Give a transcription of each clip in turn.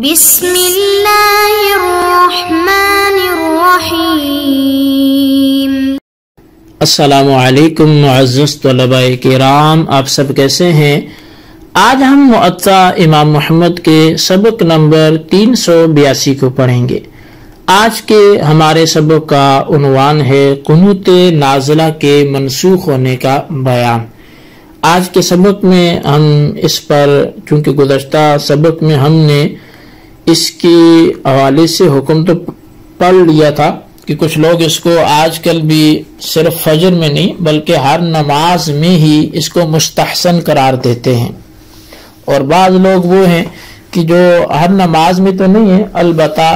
بسم اللہ الرحمن الرحیم۔ السلام علیکم معزز طلباء کرام، آپ سب کیسے ہیں؟ آج ہم معطا امام محمد کے سبق نمبر 382 کو پڑھیں گے۔ آج کے ہمارے سبق کا عنوان ہے قنوت نازلہ کے منسوخ ہونے کا بیان۔ آج کے سبق میں ہم اس پر، چونکہ گزشتہ سبق میں ہم نے اس کی حوالے سے حکم تو پڑھ لیا تھا کہ کچھ لوگ اس کو آج کل بھی صرف فجر میں نہیں بلکہ ہر نماز میں ہی اس کو مستحسن قرار دیتے ہیں، اور بعض لوگ وہ ہیں کہ جو ہر نماز میں تو نہیں ہے، البتہ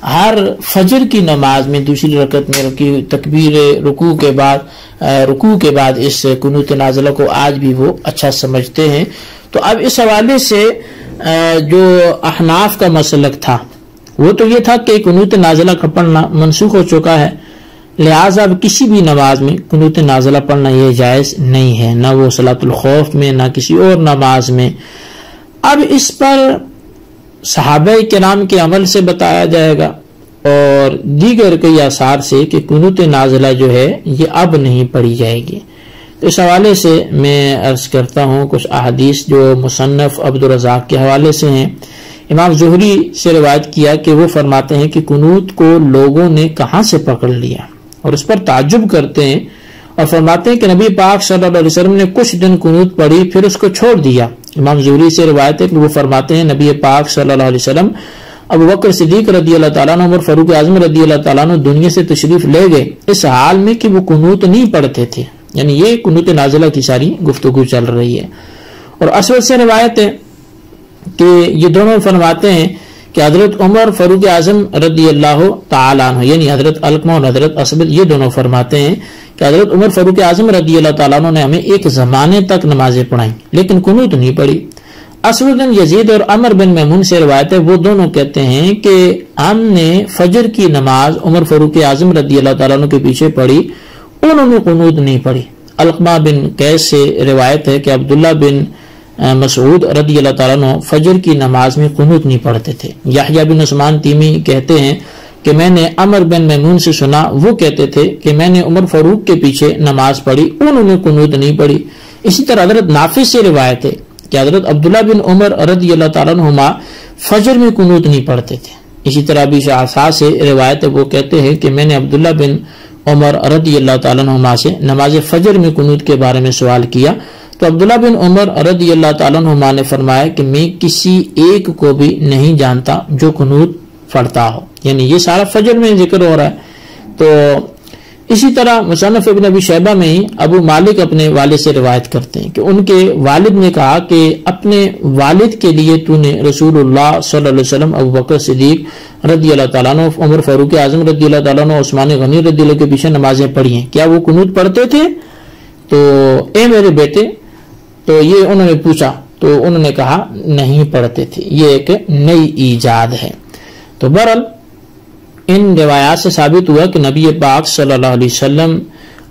ہر فجر کی نماز میں دوسری رکعت میں تکبیر رکوع کے بعد اس قنوت نازلہ کو آج بھی وہ اچھا سمجھتے ہیں۔ تو اب اس حوالے سے جو احناف کا مسلک تھا وہ تو یہ تھا کہ قنوت نازلہ کا پڑھنا منسوخ ہو چکا ہے، لہٰذا اب کسی بھی نماز میں قنوت نازلہ پڑھنا یہ جائز نہیں ہے، نہ وہ صلاۃ الخوف میں نہ کسی اور نماز میں۔ اب اس پر صحابہ کرام کے عمل سے بتایا جائے گا اور دیگر کئی آثار سے کہ قنوت نازلہ جو ہے یہ اب نہیں پڑھی جائے گی۔ تو اس حوالے سے میں عرض کرتا ہوں کچھ احادیث جو مصنف عبدالرزاق کے حوالے سے ہیں۔ امام زہری سے روایت کیا کہ وہ فرماتے ہیں کہ قنوت کو لوگوں نے کہاں سے پکڑ لیا اور اس پر تعجب کرتے ہیں، اور فرماتے ہیں کہ نبی پاک صلی اللہ علیہ وسلم نے کچھ دن قنوت پڑھی پھر اس کو چھوڑ دیا۔ امام زہری سے روایت ہے کہ وہ فرماتے ہیں نبی پاک صلی اللہ علیہ وسلم ابو بکر صدیق رضی اللہ تعالیٰ عنہ اور فاروق اعظم رضی اللہ تعالیٰ عنہ دنیا سے تشریف لے گئے اس حال میں کہ وہ قنوت نہیں پڑھتے تھے، یعنی یہ قنوت نازلہ کی ساری گفتگو چل رہی ہے۔ اور اسود سے روایت ہے کہ یہ دونوں فرماتے ہیں کہ حضرت عمر فاروق اعظم رضی اللہ تعالیٰ عنہ، یعنی حضرت علقمہ اور حضرت اسود، یہ دونوں فرماتے ہیں کہ حضرت عمر فاروق اعظم رضی اللہ تعالیٰ عنہ نے ہمیں ایک زمانے تک نمازیں پڑھائیں لیکن قنوت نہیں پڑھی۔ اسود بن یزید اور عمر بن میمون سے روایت ہے، وہ دونوں کہتے ہیں کہ ہم نے فجر کی نماز عمر فاروق اعظم رضی اللہ تعالیٰ عنہ کے پیچھے پڑھی، انہوں نے قنوت نہیں پڑھی۔ علقمہ بن قیس سے روایت ہے کہ عبداللہ بن مسعود رضی اللہ تعالیٰ عنہ فجر کی نماز میں قنوت نہیں پڑھتے تھے۔ یحییٰ بن عثمان تیمی کہتے ہیں کہ میں نے عمر بن میمون سے سنا، وہ کہتے تھے کہ میں نے عمر فاروق کے پیچھے نماز پڑھی، انہوں نے قنوت نہیں پڑھی۔ اسی طرح حضرت نافع سے روایت ہے کہ حضرت عبداللہ بن عمر رضی اللہ تعالیٰ عنہما فجر میں قنوت نہیں پڑھتے تھے۔ اسی طرح بھی شعثاء سے روایت ہے، وہ کہتے ہیں کہ میں نے عبداللہ بن عمر رضی اللہ تعالیٰ عنہما سے نماز فجر میں قنوت کے بارے میں سوال کیا تو عبداللہ بن عمر رضی اللہ تعالیٰ عنہما نے فرمایا کہ میں کسی ایک کو بھی نہیں جانتا جو قنوت پڑھتا ہو، یعنی یہ سارا فجر میں ذکر ہو رہا ہے۔ تو اسی طرح مصنف ابن ابی شیبہ میں ہی ابو مالک اپنے والد سے روایت کرتے ہیں کہ ان کے والد نے کہا کہ اپنے والد کے لیے تو نے رسول اللہ صلی اللہ علیہ وسلم، ابو بکر صدیق رضی اللہ تعالیٰ عنہ، عمر فاروق اعظم رضی اللہ تعالیٰ عنہ، عثمان غنی رضی اللہ کے پیچھے نمازیں پڑھی ہیں، کیا وہ قنوت پڑھتے تھے؟ تو اے میرے بیٹے، تو یہ انہوں نے پوچھا تو انہوں نے کہا نہیں پڑھتے تھے، یہ ایک نئی ایجاد ہے۔ تو بہرحال ان روایات سے ثابت ہوا کہ نبی پاک صلی اللہ علیہ وسلم،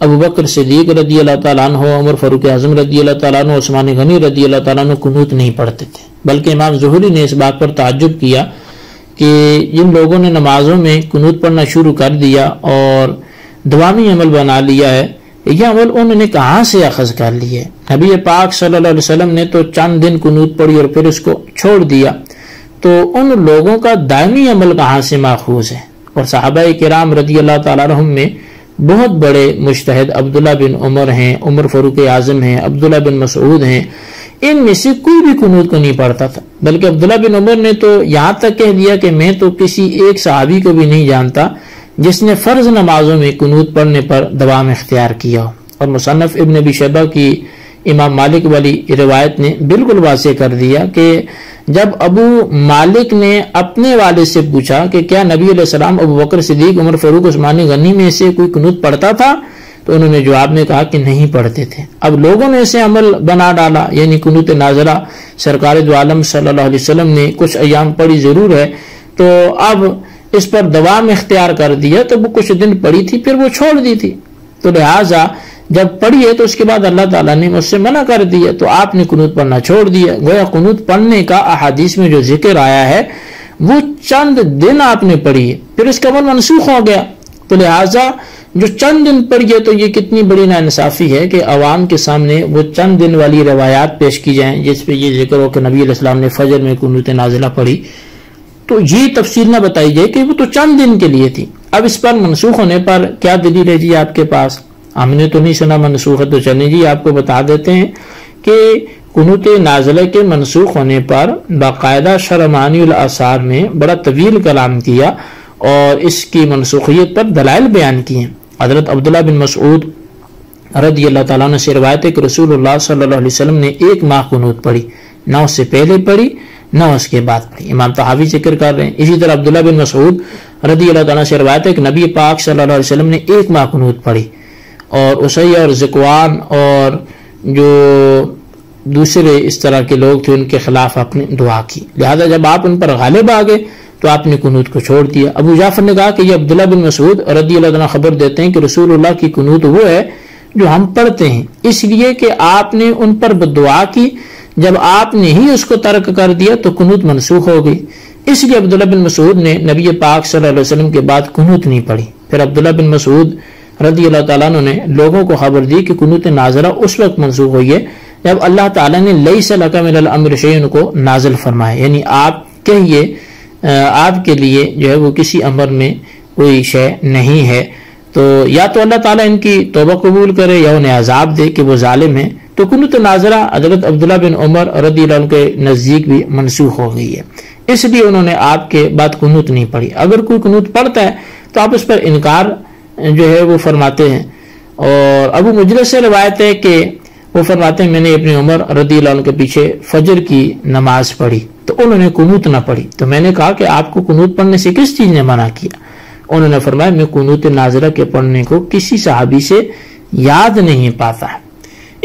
ابو بکر صدیق رضی اللہ تعالیٰ عنہ، عمر فاروق اعظم رضی اللہ تعالیٰ عنہ، عثمان غنی رضی اللہ تعالیٰ عنہ قنوت نہیں پڑھتے تھے، بلکہ امام زہری نے اس بات پر تعجب کیا کہ جن لوگوں نے نمازوں میں قنوت پڑھنا شروع کر دیا اور دوامی عمل بنا لیا ہے، یہ عمل انہوں نے کہاں سے اخذ کر لیا ہے؟ نبی پاک صلی اللہ علیہ وسلم نے تو چند دن قنوت پڑھی اور پھر اس کو چھوڑ دیا، تو ان لوگوں کا دائمی عمل کہاں سے ماخوذ ہے؟ اور صحابہ کرام رضی اللہ تعالیٰ عنہم میں بہت بڑے مجتہد عبداللہ بن عمر ہیں، عمر فاروق اعظم ہیں، عبداللہ بن مسعود ہیں، ان میں سے کوئی بھی قنوت کو نہیں پڑھتا تھا، بلکہ عبداللہ بن عمر نے تو یہاں تک کہہ دیا کہ میں تو کسی ایک صحابی کو بھی نہیں جانتا جس نے فرض نمازوں میں قنوت پڑھنے پر دوام اختیار کیا ہو۔ اور مصنف ابن ابی شیبہ کی امام مالک والی روایت نے بالکل واضح کر دیا کہ جب ابو مالک نے اپنے والد سے پوچھا کہ کیا نبی علیہ السلام ابو بکر صدیق، عمر فاروق، عثمان غنی میں سے کوئی قنوت پڑھتا تھا، تو انہوں نے جواب میں کہا کہ نہیں پڑھتے تھے۔ اب لوگوں نے اسے عمل بنا ڈالا، یعنی قنوت نازلہ سرکار دو عالم صلی اللہ علیہ وسلم نے کچھ ایام پڑھی ضرور ہے، تو اب اس پر دوام اختیار کر دیا، تو وہ کچھ دن پڑھی تھی پھر وہ چھوڑ دی تھی، تو لہٰذا جب پڑھی ہے تو اس کے بعد اللہ تعالیٰ نے مجھ سے منع کر دیا تو آپ نے قنوت پڑھنا چھوڑ دیا۔ گویا قنوت پڑھنے کا احادیث میں جو ذکر آیا ہے وہ چند دن آپ نے پڑھی ہے، پھر اس کا عمل منسوخ ہو گیا، تو لہٰذا جو چند دن پڑھی ہے تو یہ کتنی بڑی ناانصافی ہے کہ عوام کے سامنے وہ چند دن والی روایات پیش کی جائیں جس پہ یہ ذکر ہو کہ نبی علیہ السلام نے فجر میں قنوت نازلہ پڑھی، تو یہ تفصیل نہ بتائی جائے کہ وہ تو چند دن کے لیے تھی۔ اب اس پر منسوخ ہونے پر کیا دلیل ہے جی آپ کے پاس؟ ہم نے تو نہیں سنا منسوخ ہے، تو چلیں جی آپ کو بتا دیتے ہیں کہ قنوت نازلہ کے منسوخ ہونے پر باقاعدہ شرمانی الآثار میں بڑا طویل کلام کیا اور اس کی منسوخیت پر دلائل بیان کیے ہیں۔ حضرت عبداللہ بن مسعود رضی اللہ تعالیٰ عنہ سے روایت ہے کہ رسول اللہ صلی اللہ علیہ وسلم نے 1 ماہ قنوت پڑھی، نہ اس سے پہلے پڑھی نہ اس کے بعد پڑھی۔ امام طحاوی ذکر کر رہے ہیں۔ اسی طرح عبداللہ بن مسعود رضی اللہ تعالیٰ سے روایت ہے کہ نبی پاک صلی اللہ علیہ وسلم نے 1 ماہ قنوت پڑھی، اور اسیہ اور ذکوان اور جو دوسرے اس طرح کے لوگ تھے ان کے خلاف آپ نے دعا کی، لہذا جب آپ ان پر غالب آ گئے تو آپ نے قنوت کو چھوڑ دیا۔ ابو جعفر نے کہا کہ یہ عبداللہ بن مسعود رضی اللہ عنہ خبر دیتے ہیں کہ رسول اللہ کی قنوت وہ ہے جو ہم پڑھتے ہیں، اس لیے کہ آپ نے ان پر بدعا کی، جب آپ نے ہی اس کو ترک کر دیا تو قنوت منسوخ ہو گئی، اس لیے عبداللہ بن مسعود نے نبی پاک صلی اللہ علیہ وسلم کے بعد قنوت نہیں پڑھی۔ پھر عبداللہ بن مسعود رضی اللہ تعالیٰ عنہ نے لوگوں کو خبر دی کہ قنوت نازلہ اس وقت منسوخ ہوئی ہے جب اللہ تعالیٰ نے لیس لک من الامر شیء کو نازل فرمایا، یعنی آپ کہیے آپ کے لیے جو ہے وہ کسی امر میں کوئی شے نہیں ہے، تو یا تو اللہ تعالیٰ ان کی توبہ قبول کرے یا انہیں عذاب دے کہ وہ ظالم ہیں۔ تو قنوت نازلہ حضرت عبداللہ بن عمر رضی اللہ عنہ کے نزدیک بھی منسوخ ہو گئی ہے، اس لیے انہوں نے آپ کے بعد قنوت نہیں پڑھی۔ اگر کوئی قنوت پڑھتا ہے تو آپ اس پر انکار جو ہے وہ فرماتے ہیں، اور ابو مجلس سے روایت ہے کہ وہ فرماتے ہیں میں نے ابن عمر رضی اللہ عنہ کے پیچھے فجر کی نماز پڑھی تو انہوں نے قنوت نہ پڑھی، تو میں نے کہا کہ آپ کو قنوت پڑھنے سے کس چیز نے منع کیا؟ انہوں نے فرمایا میں قنوت نازلہ کے پڑھنے کو کسی صحابی سے یاد نہیں پاتا ہے۔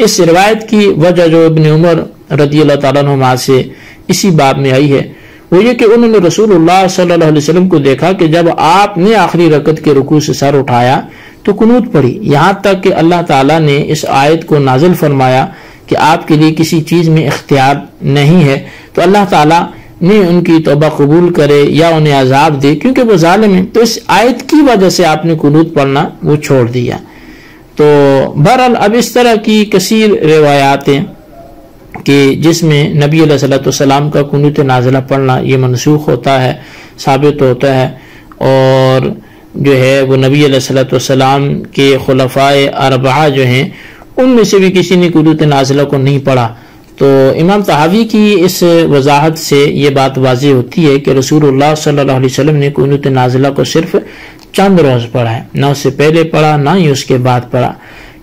اس روایت کی وجہ جو ابن عمر رضی اللہ تعالیٰ عنہ سے اسی باب میں آئی ہے وہ یہ کہ انہوں نے رسول اللہ صلی اللہ علیہ وسلم کو دیکھا کہ جب آپ نے آخری رکعت کے رکوع سے سر اٹھایا تو قنوت پڑھی، یہاں تک کہ اللہ تعالیٰ نے اس آیت کو نازل فرمایا کہ آپ کے لیے کسی چیز میں اختیار نہیں ہے، تو اللہ تعالیٰ نے ان کی توبہ قبول کرے یا انہیں عذاب دے کیونکہ وہ ظالم ہیں، تو اس آیت کی وجہ سے آپ نے قنوت پڑھنا وہ چھوڑ دیا۔ تو بہرحال اب اس طرح کی کثیر روایات ہیں کہ جس میں نبی علیہ السلام کا قنوت نازلہ پڑھنا یہ منسوخ ہوتا ہے، ثابت ہوتا ہے، اور جو ہے وہ نبی علیہ السلام کے خلفائے اربعہ جو ہیں ان میں سے بھی کسی نے قنوت نازلہ کو نہیں پڑھا۔ تو امام طحاوی کی اس وضاحت سے یہ بات واضح ہوتی ہے کہ رسول اللہ صلی اللہ علیہ وسلم نے قنوت نازلہ کو صرف چند روز پڑھا ہے، نہ اس سے پہلے پڑھا نہ ہی اس کے بعد پڑھا۔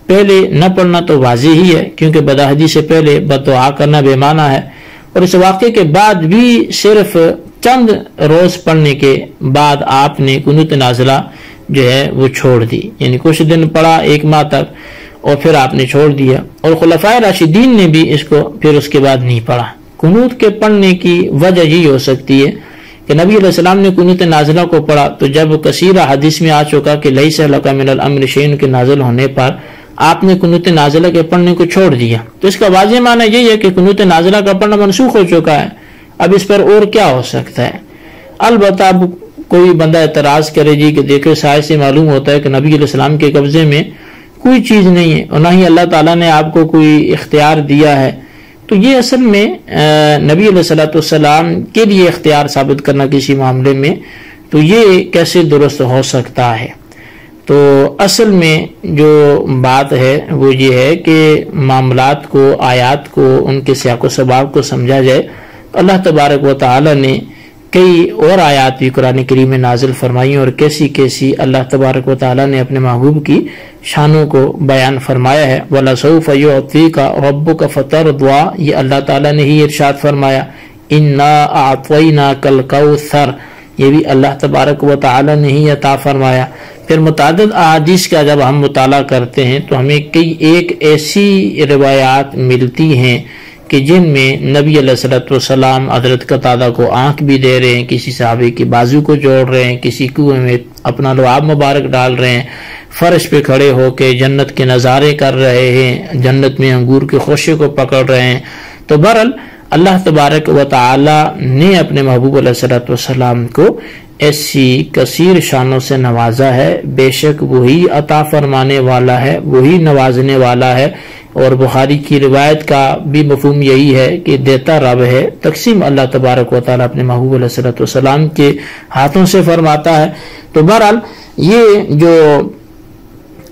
پہلے نہ پڑھنا تو واضح ہی ہے کیونکہ بدعہدی سے پہلے بددعا کرنا بے معنی ہے، اور اس واقعے کے بعد بھی صرف چند روز پڑھنے کے بعد آپ نے قنوت نازلہ جو ہے وہ چھوڑ دی، یعنی کچھ دن پڑھا 1 ماہ تک اور پھر آپ نے چھوڑ دیا، اور خلفائے راشدین نے بھی اس کو پھر اس کے بعد نہیں پڑھا۔ قنوت کے پڑھنے کی وجہ یہ ہو سکتی ہے کہ نبی علیہ السلام نے قنوت نازلہ کو پڑھا تو جب کثیر حدیث میں آ چکا کہ لیس لک من الامر شیء کے نازل ہونے پر آپ نے قنوت نازلہ کے پڑھنے کو چھوڑ دیا، تو اس کا واضح معنی یہی ہے کہ قنوت نازلہ کا پڑھنا منسوخ ہو چکا ہے، اب اس پر اور کیا ہو سکتا ہے؟ البتہ اب کوئی بندہ اعتراض کرے جی کہ دیکھو سائے سے معلوم ہوتا ہے کہ نبی علیہ السلام کے قبضے میں کوئی چیز نہیں ہے اور نہ ہی اللہ تعالیٰ نے آپ کو کوئی اختیار دیا ہے، تو یہ اصل میں نبی علیہ السلام کے لیے اختیار ثابت کرنا کسی معاملے میں تو یہ کیسے درست ہو سکتا ہے؟ تو اصل میں جو بات ہے وہ یہ ہے کہ معاملات کو، آیات کو، ان کے سیاق و سباق کو سمجھا جائے۔ اللہ تبارک و تعالی نے کئی اور آیات بھی قرآن کریم میں نازل فرمائی اور کیسی کیسی اللہ تبارک و تعالی نے اپنے محبوب کی شانوں کو بیان فرمایا ہے۔ وَلَسَوْفَ يُعْطِيكَ رَبُّكَ فَتَرْضَىٰ، یہ اللہ تعالی نے ہی ارشاد فرمایا، إِنَّا أَعْطَيْنَاكَ الْكَوْثَرَ، یہ بھی اللہ تبارک و تعالی نے ہی عطا فرمایا۔ پھر متعدد احادیث کا جب ہم مطالعہ کرتے ہیں تو ہمیں کئی ایک ایسی روایات ملتی ہیں کہ جن میں نبی علیہ السلام حضرت قتادہ کو آنکھ بھی دے رہے ہیں، کسی صحابی کی بازو کو جوڑ رہے ہیں، کسی کنویں میں اپنا لعاب مبارک ڈال رہے ہیں، فرش پہ کھڑے ہو کے جنت کے نظارے کر رہے ہیں، جنت میں انگور کے خوشے کو پکڑ رہے ہیں۔ تو بہرحال اللہ تبارک و تعالی نے اپنے محبوب علیہ الصلوۃ والسلام کو ایسی کثیر شانوں سے نوازا ہے، بے شک وہی عطا فرمانے والا ہے، وہی نوازنے والا ہے۔ اور بخاری کی روایت کا بھی مفہوم یہی ہے کہ دیتا رب ہے، تقسیم اللہ تبارک و تعالی اپنے محبوب علیہ الصلوۃ والسلام کے ہاتھوں سے فرماتا ہے۔ تو بہرحال یہ جو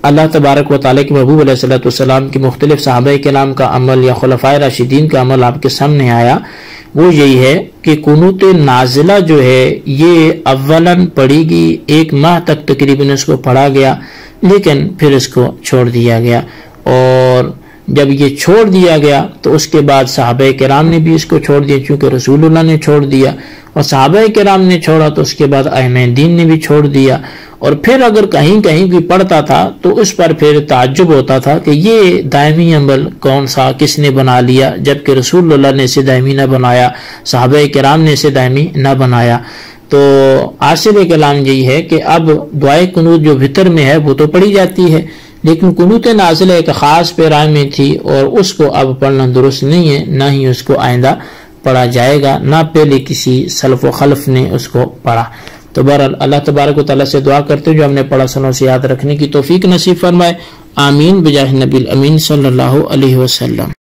اللہ تبارک و تعالیٰ کے محبوب علیہ الصلوۃ والسلام کی مختلف صحابہ کرام کا عمل یا خلفائے راشدین کا عمل آپ کے سامنے آیا، وہ یہی ہے کہ قنوت نازلہ جو ہے یہ اولاً پڑھی گئی، 1 ماہ تک تقریباً اس کو پڑھا گیا، لیکن پھر اس کو چھوڑ دیا گیا، اور جب یہ چھوڑ دیا گیا تو اس کے بعد صحابہ کرام نے بھی اس کو چھوڑ دیا، چونکہ رسول اللہ نے چھوڑ دیا، اور صحابہ کرام نے چھوڑا تو اس کے بعد ائمہ دین نے بھی چھوڑ دیا۔ اور پھر اگر کہیں کوئی پڑھتا تھا تو اس پر پھر تعجب ہوتا تھا کہ یہ دائمی عمل کون سا، کس نے بنا لیا، جبکہ رسول اللہ نے اسے دائمی نہ بنایا، صحابہ کرام نے اسے دائمی نہ بنایا۔ تو حاصل کلام یہی ہے کہ اب دعائے قنوت جو وتر میں ہے وہ تو پڑھی جاتی ہے، لیکن قنوت نازلہ ایک خاص پیرائے میں تھی، اور اس کو اب پڑھنا درست نہیں ہے، نہ ہی اس کو آئندہ پڑھا جائے گا، نہ پہلے کسی سلف و خلف نے اس کو پڑھا۔ تو بہرحال اللہ تبارک و تعالیٰ سے دعا کرتے جو ہم نے پڑھا سنوں سے یاد رکھنے کی توفیق نصیب فرمائے، آمین بجاہ نبی الامین صلی اللہ علیہ وسلم۔